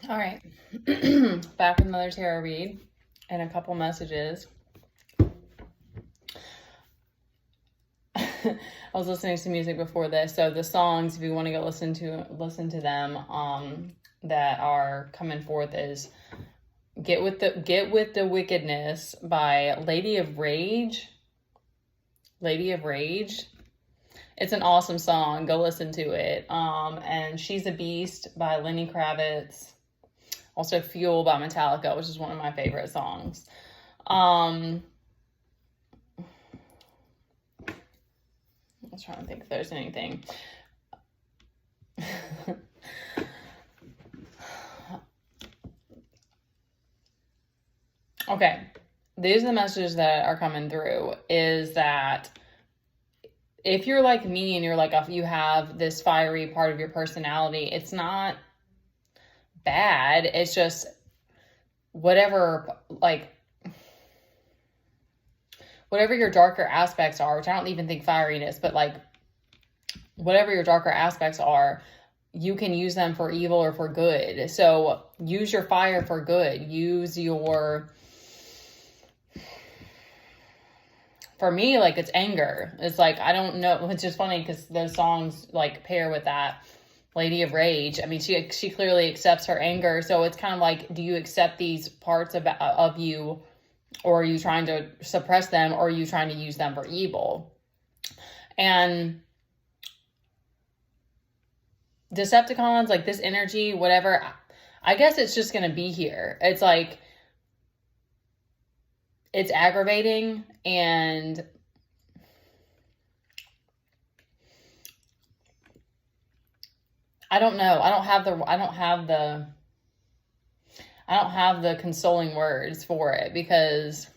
All right, back with another tarot read and a couple messages. I was listening to music before this, so the songs, if you want to go listen to them, that are coming forth is "Get with the Wickedness" by Lady of Rage. Lady of Rage. It's an awesome song. Go listen to it. And "She's a Beast" by Lenny Kravitz. Also "Fuel" by Metallica, which is one of my favorite songs. I was trying to think if there's anything. Okay, these are the messages that are coming through, is that if you're like me and you're like, you have this fiery part of your personality, it's not bad. It's just whatever your darker aspects are, which I don't even think fieriness, but like whatever your darker aspects are, you can use them for evil or for good. So use your fire for good. For me, like, it's anger. It's like, I don't know. It's just funny because those songs like pair with that. Lady of Rage. I mean, she clearly accepts her anger. So it's kind of like, do you accept these parts of you, or are you trying to suppress them, or are you trying to use them for evil? And Decepticons, like this energy, whatever, I guess it's just going to be here. It's like, it's aggravating, and I don't know. I don't have the consoling words for it, because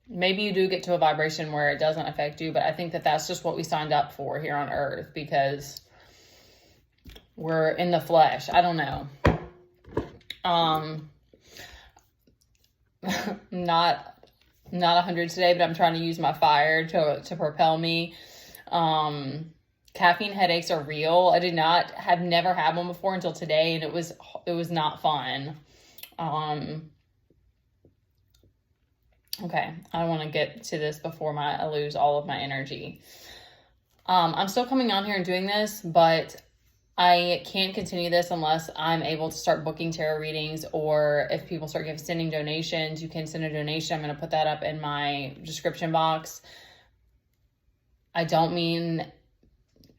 maybe you do get to a vibration where it doesn't affect you, but I think that that's just what we signed up for here on Earth, because we're in the flesh. I don't know. Not 100 today, but I'm trying to use my fire to propel me. Caffeine headaches are real. Have never had one before until today, and it was not fun. Okay, I want to get to this before I lose all of my energy. I'm still coming on here and doing this, but I can't continue this unless I'm able to start booking tarot readings, or if people start sending donations. You can send a donation. I'm going to put that up in my description box. I don't mean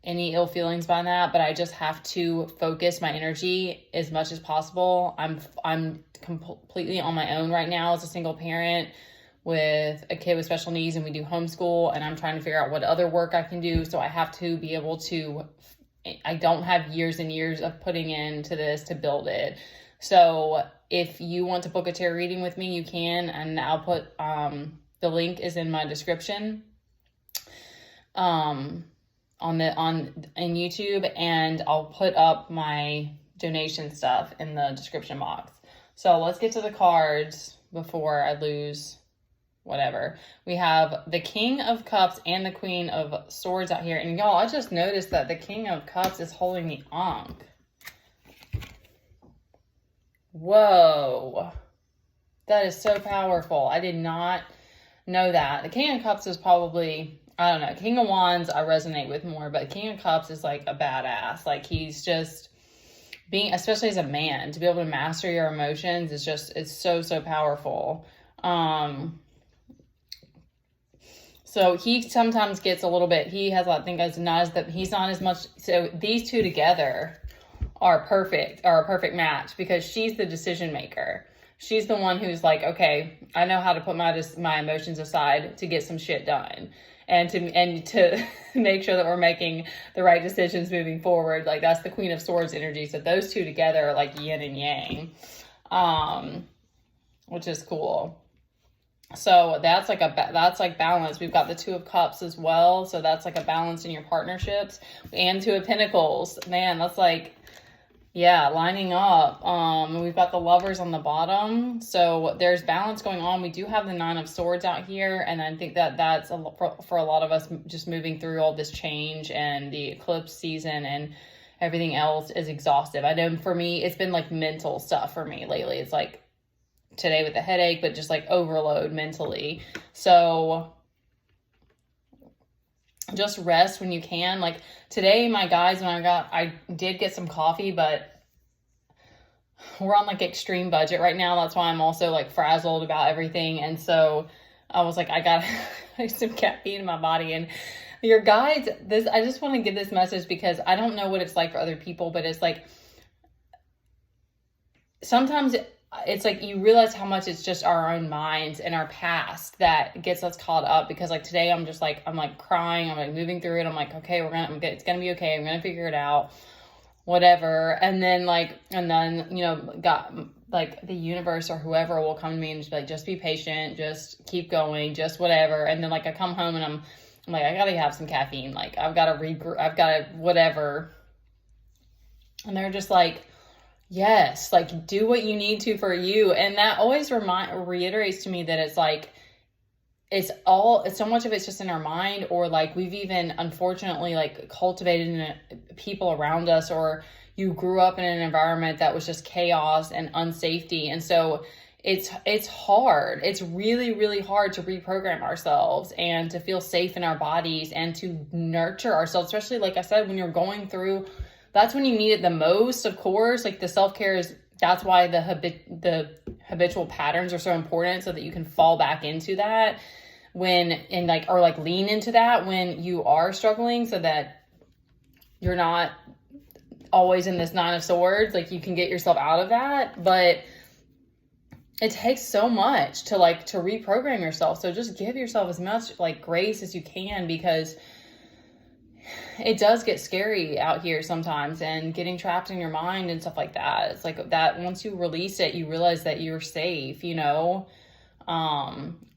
any ill feelings by that, but I just have to focus my energy as much as possible. I'm completely on my own right now as a single parent with a kid with special needs, and we do homeschool, and I'm trying to figure out what other work I can do. So I have to be able to, I don't have years and years of putting into this to build it. So if you want to book a tarot reading with me, you can, and I'll put, the link is in my description, in YouTube, and I'll put up my donation stuff in the description box. So let's get to the cards before I lose whatever. We have the King of Cups and the Queen of Swords out here. And y'all, I just noticed that the King of Cups is holding the Ankh. Whoa. That is so powerful. I did not know that. The King of Cups is probably, I don't know, King of Wands I resonate with more, but King of Cups is like a badass. Like, he's just being, especially as a man, to be able to master your emotions is just, it's so powerful. So he sometimes gets a little bit, he's not as much, so these two together are a perfect match, because she's the decision maker. She's the one who's like, okay, I know how to put my emotions aside to get some shit done, and to make sure that we're making the right decisions moving forward. Like, that's the Queen of Swords energy. So those two together are like yin and yang, which is cool. So that's like balance. We've got the Two of Cups as well. So that's like a balance in your partnerships, and Two of Pentacles. Man, that's like, yeah, lining up. We've got the Lovers on the bottom. So there's balance going on. We do have the Nine of Swords out here. And I think that that's for a lot of us just moving through all this change and the eclipse season and everything else is exhaustive. I know for me, it's been like mental stuff for me lately. It's like today with the headache, but just like overload mentally. So just rest when you can. Like today, my guys, I did get some coffee, but we're on like extreme budget right now. That's why I'm also like frazzled about everything. And so I was like, I got some caffeine in my body. And your guides, I just want to give this message because I don't know what it's like for other people, but it's like, sometimes it's like you realize how much it's just our own minds and our past that gets us caught up. Because like today I'm like crying, I'm like moving through it. I'm like, okay, it's gonna be okay. I'm gonna figure it out, whatever. And then got like the universe or whoever will come to me and just be like, just be patient, just keep going, just whatever. And then like I come home and I'm like, I gotta have some caffeine. Like I've got to regroup, I've got to whatever. And they're just like, yes, like do what you need to for you. And that always reiterates to me that it's like, it's so much of it's just in our mind, or like we've even unfortunately like cultivated people around us, or you grew up in an environment that was just chaos and unsafety. And so it's hard. It's really, really hard to reprogram ourselves and to feel safe in our bodies and to nurture ourselves, especially like I said, when you're going through, that's when you need it the most, of course. Like the self-care that's why the habitual patterns are so important, so that you can fall back into that or lean into that when you are struggling, so that you're not always in this 9 of Swords. Like you can get yourself out of that, but it takes so much to reprogram yourself. So just give yourself as much like grace as you can, because it does get scary out here sometimes, and getting trapped in your mind and stuff like that. It's like that once you release it, you realize that you're safe,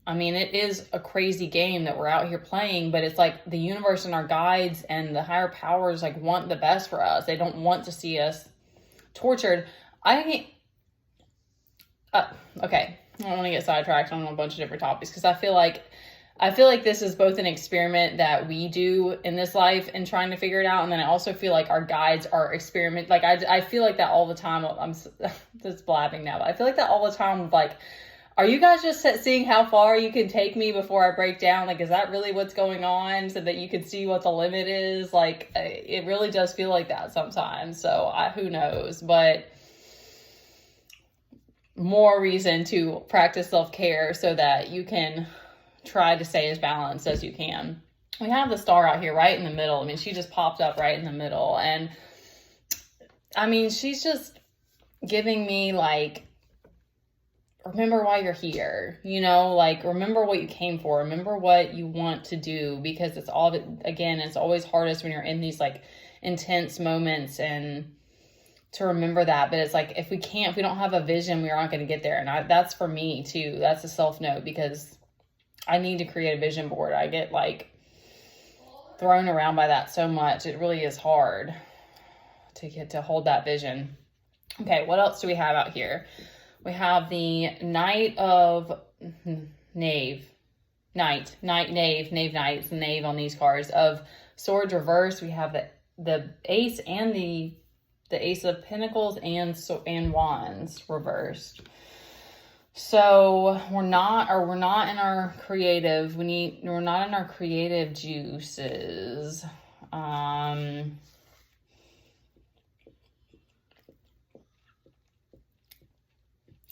I mean, it is a crazy game that we're out here playing, but it's like the universe and our guides and the higher powers like want the best for us. They don't want to see us tortured. Okay. I don't want to get sidetracked on a bunch of different topics, because I feel like this is both an experiment that we do in this life and trying to figure it out. And then I also feel like our guides are experiment. Like I feel like that all the time. I'm just blabbing now, but I feel like that all the time. Like, are you guys just seeing how far you can take me before I break down? Like, is that really what's going on, so that you can see what the limit is? Like, it really does feel like that sometimes. So who knows, but more reason to practice self-care so that you can try to stay as balanced as you can. We have the star out here right in the middle. I mean, she just popped up right in the middle. And I mean, she's just giving me like, remember why you're here, like remember what you came for, remember what you want to do, because it's always hardest when you're in these like intense moments, and to remember that. But it's like, if we don't have a vision, we're not going to get there. And that's for me too. That's a self note, because I need to create a vision board. I get like thrown around by that so much. It really is hard to hold that vision. Okay, what else do we have out here? We have the Knight of Knave. Knight, Knave, Knights, Knave on these cards. Of Swords reversed, we have the Ace and the Ace of Pentacles and Wands reversed. So we're not in our creative. We're not in our creative juices.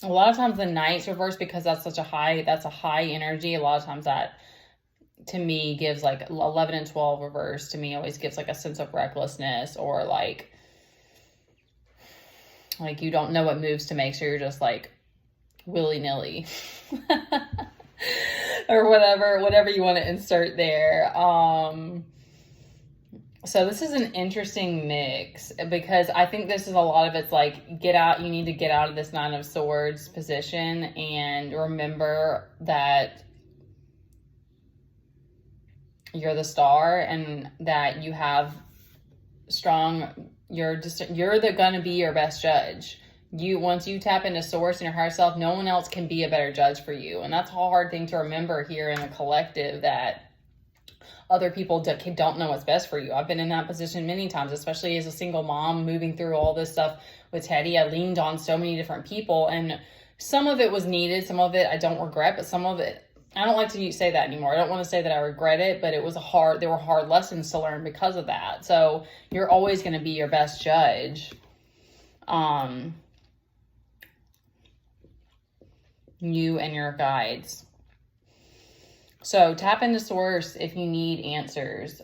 A lot of times the Knight's reversed, because that's a high energy. A lot of times that to me gives like 11 and 12 reversed to me always gives like a sense of recklessness, or like you don't know what moves to make, so you're just like willy-nilly or whatever you want to insert there. So this is an interesting mix, because I think this is a lot of it's like, you need to get out of this 9 of Swords position and remember that you're the star, and that you have you're gonna be your best judge. Once you tap into source and your higher self, no one else can be a better judge for you. And that's a hard thing to remember here in the collective, that other people don't know what's best for you. I've been in that position many times, especially as a single mom moving through all this stuff with Teddy. I leaned on so many different people, and some of it was needed. Some of it I don't regret, but some of it, I don't like to say that anymore. I don't want to say that I regret it, but there were hard lessons to learn because of that. So you're always going to be your best judge. You and your guides. So tap into source if you need answers.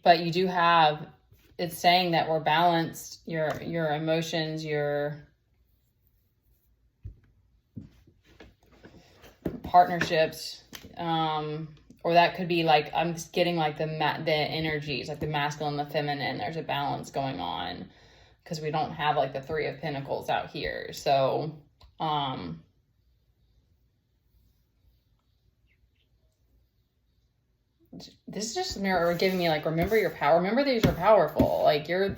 But you do have, it's saying that we're balanced, your emotions, your partnerships, or that could be like, I'm just getting like the energies, like the masculine, the feminine. There's a balance going on because we don't have like the Three of Pentacles out here. So, this is just giving me like, remember your power. Remember that you're powerful. Like you're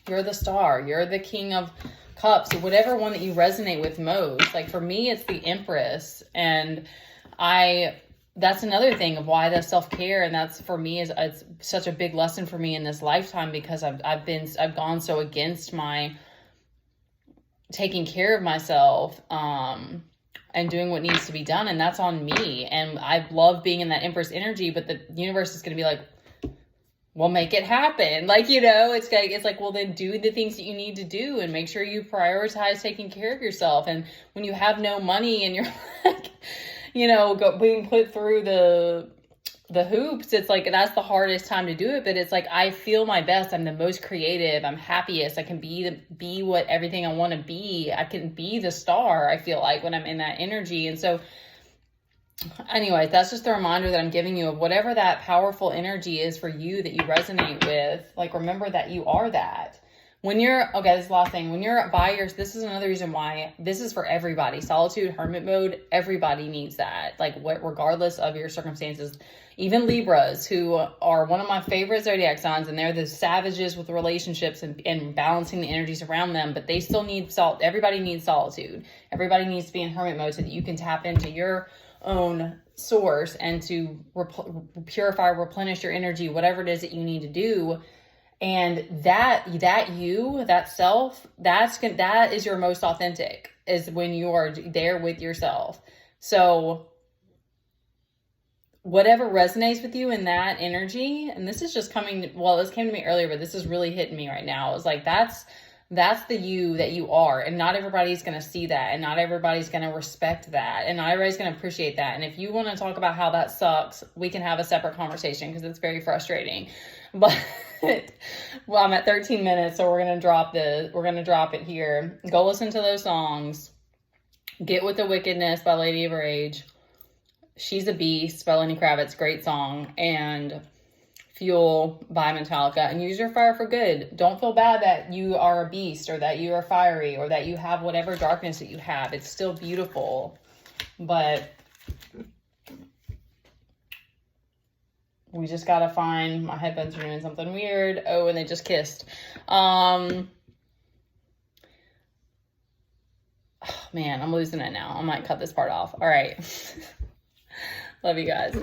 the star. You're the King of Cups, whatever one that you resonate with most. Like for me, it's the Empress, and that's another thing of why the self-care, and that's for me it's such a big lesson for me in this lifetime, because I've gone so against my taking care of myself, and doing what needs to be done, and that's on me. And I love being in that Empress energy, but the universe is going to be like, well, make it happen. Like, it's like, well, then do the things that you need to do and make sure you prioritize taking care of yourself. And when you have no money and you're like, being put through the hoops, it's like, that's the hardest time to do it. But it's like, I feel my best. I'm the most creative. I'm happiest. I can be what everything I want to be. I can be the star, I feel like, when I'm in that energy. And so anyway, that's just a reminder that I'm giving you of whatever that powerful energy is for you that you resonate with. Like, remember that you are that. This is the last thing. When you're by this is another reason why this is for everybody. Solitude, hermit mode, everybody needs that. Like, regardless of your circumstances, even Libras, who are one of my favorite zodiac signs, and they're the savages with relationships and balancing the energies around them, but they still need everybody needs solitude. Everybody needs to be in hermit mode so that you can tap into your own source and to purify, replenish your energy, whatever it is that you need to do. And that self, that is your most authentic, is when you are there with yourself. So whatever resonates with you in that energy, and this is just this came to me earlier, but this is really hitting me right now. It's like, that's the you that you are. And not everybody's going to see that. And not everybody's going to respect that. And not everybody's going to appreciate that. And if you want to talk about how that sucks, we can have a separate conversation, because it's very frustrating. But well, I'm at 13 minutes, so we're going to drop it here. Go listen to those songs. Get with the Wickedness by Lady of Rage. She's a Beast by Lenny Kravitz. Great song. And Fuel by Metallica. And use your fire for good. Don't feel bad that you are a beast, or that you are fiery, or that you have whatever darkness that you have. It's still beautiful. But we just gotta find, my headphones are doing something weird. Oh, and they just kissed. Oh, man, I'm losing it now. I might cut this part off. All right. Love you guys.